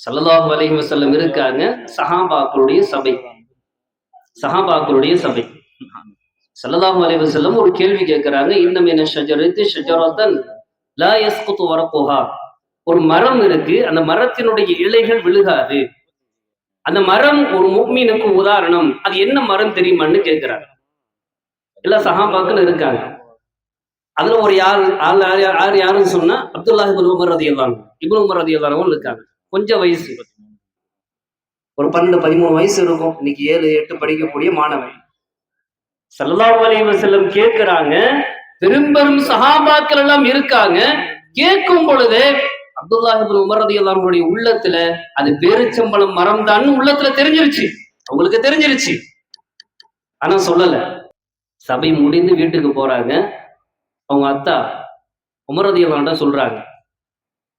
ஸல்லல்லாஹு அலைஹி வஸல்லம் இருக்காங்க. சஹாபாக்களுடைய சபை. சஹாபாக்களுடைய சபை. ஸல்லல்லாஹு அலைஹி வஸல்லம் ஒரு கேள்வி கேட்கிறாங்க. இன்ன மின ஷஜரத்தி ஷஜரத்தன் லா யஸ்குது வரக்குஹா. ஒரு மரம் இருக்கு, அந்த மரத்தினுடைய இலைகள் விழுகாது. அந்த மரம் ஒரு முஃமினுக்கு உதாரணம். அது என்ன மரம் தெரியுமான்னு கேட்கிறாங்க. எல்லா சஹாபாக்கள் இருக்காங்க. அதுல ஒரு யாருன்னு சொன்னா அப்துல்லாஹ் இப்னு உமர் ரலியல்லாஹு அன்ஹு. இப்னு உமர் ரலியல்லாஹு அன்ஹு இருக்காங்க. கொஞ்சம் வயசு, ஒரு 12, 13 வயசு இருக்கும். இன்னைக்கு 7, 8 படிக்கக்கூடிய மாணவன். ஸல்லல்லாஹு அலைஹி வஸல்லம் கேட்கிறாங்க. பெரும்பெரும் சஹாபாக்கள் எல்லாம் இருக்காங்க. கேட்கும் பொழுது அப்துல்லாஹ் இப்னு உமர் ரலியல்லாஹு அன்ஹுடைய உள்ளத்துல அது பேரிச்சம்பழம் மரம் தான் உள்ளத்துல தெரிஞ்சிருச்சு. அவங்களுக்கு தெரிஞ்சிருச்சு, ஆனா சொல்லல. சபை முடிந்து வீட்டுக்கு போறாங்க. அவங்க அத்தா உமர் ரலியல்லாஹு அன்ஹு சொல்றாங்க,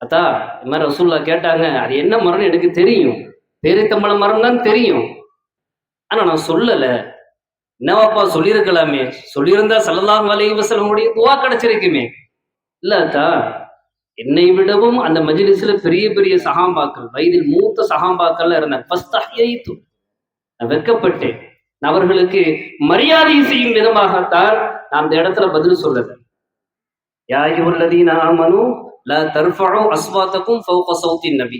அத்தா இந்த மாதிரி ரசூலுல்லாஹ் கேட்டாங்க, அது என்ன மரம்னு எனக்கு தெரியும், பேரிச்சம்பழம் மரம் தான் தெரியும், ஆனா நான் சொல்லல. என்னவாப்பா சொல்லியிருக்கலாமே, சொல்லியிருந்தா ஸல்லல்லாஹு அலைஹி வஸல்லமுடைய துஆ கிடைச்சிருக்குமே. இல்ல அத்தா, என்னை விடவும் அந்த மஜ்லிஸ்ல பெரிய பெரிய சஹாபாக்கள், வயதில் மூத்த சஹாபாக்கள் இருந்தாங்க. ஃபஸ்தஹ்யைது, நான் வெட்கப்பட்டேன். அவர்களுக்கு மரியாதை செய்யும் விதமாகத்தான் நான் அந்த இடத்துல பதில் சொல்லல. யா அய்யுஹல்லதீன ஆமனூ லா தர்ஃபஉ அஸ்வாத்தகும் ஃபௌக ஸௌத்தின் நபி.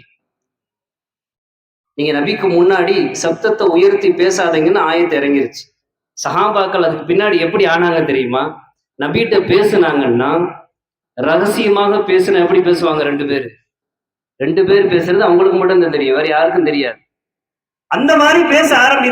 நீங்க நபிக்கு முன்னாடி சப்தத்தை உயர்த்தி பேசாதீங்கன்னு ஆயத்து இறங்கிருச்சு. சஹாபாக்கள் அதுக்கு பின்னாடி எப்படி ஆனாங்க தெரியுமா? நபிகிட்ட பேசுனாங்கன்னா ரகசியமாக பேசுன எப்படி பேசுவாங்க? 2 பேர் பேசுறது அவங்களுக்கு மட்டும் தான் தெரியும், வேற யாருக்கும் தெரியாது. அந்த மாதிரி பேச ஆரம்பி